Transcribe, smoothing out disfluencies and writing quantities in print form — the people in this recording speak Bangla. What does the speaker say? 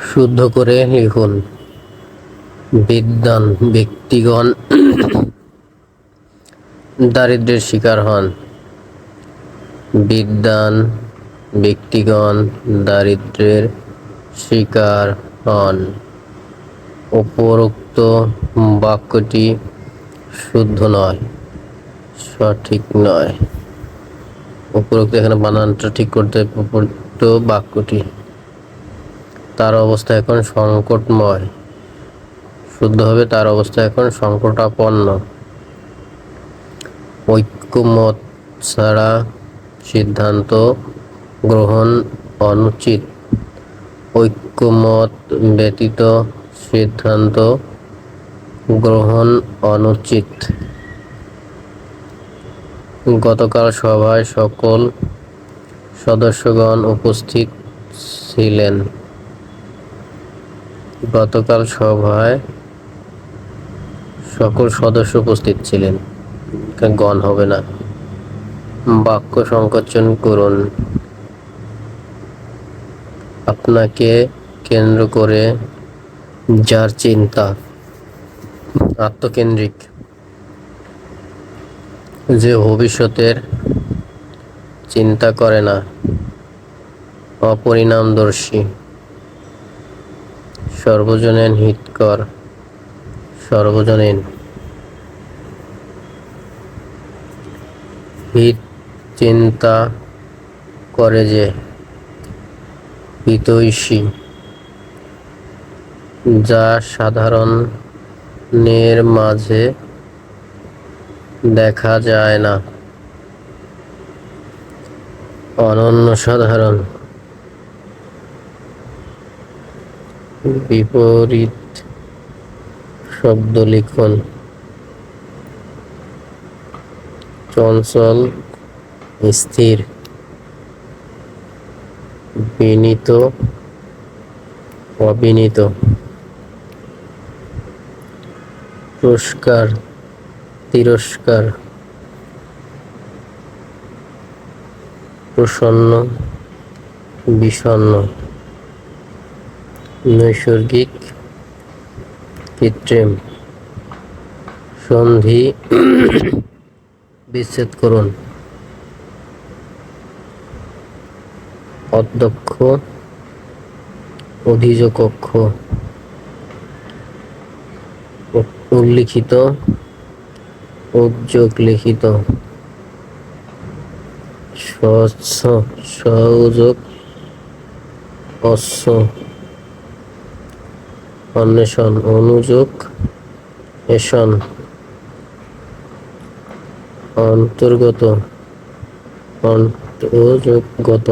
শুদ্ধ করে লিখুন। বিদ্বান ব্যক্তিগণ দারিদ্র্যের শিকার হন। বিদ্বান ব্যক্তিগণ দারিদ্র্যের শিকার হন। উপরোক্ত বাক্যটি শুদ্ধ নয়, সঠিক নয়। উপরোক্ত এখানে বানানটা ঠিক করতে হবে। উপরোক্ত বাক্যটি, তার অবস্থা এখন সংকটময়। শুদ্ধ হবে তার অবস্থা এখন সংকটাপন্ন। ঐক্যমত ছাড়া সিদ্ধান্ত গ্রহণ অনুচিত। ঐক্যমত ব্যতীত সিদ্ধান্ত গ্রহণ অনুচিত। গতকাল সভায় সকল সদস্যগণ উপস্থিত ছিলেন। গতকাল সভায় সকল সদস্য উপস্থিত ছিলেন, গণ হবে না। বাক্য সংকোচন করুন। আপনাকে কেন্দ্র করে যার চিন্তা আত্মকেন্দ্রিক, যে ভবিষ্যতের চিন্তা করে না, অপরিণামদর্শী, সর্বজনীন হিতকর, সর্বজনীন হিত চিন্তা করে, যে হিতৈষী, যা সাধারণের মাঝে দেখা যায় না, অনন্য সাধারণ। বিপরীত শব্দ লিখুন। চঞ্চল, স্থির, বিনীত, অবিনীত। পুরস্কার, তিরস্কার, প্রসন্ন, বিষণ্ণ। নৈসর্গিক, কৃত্রিম। সন্ধি বিচ্ছেদ করুন। অধ্যক্ষ, অধিযোগক্ষ। উল্লিখিত, উদ্যোগ লিখিত। স্বচ্ছ, সহযোগ, অশ্ব। অন্বেষণ, অনুযোগ, এষণ। অন্তর্গত, অন্তর্যোগগত।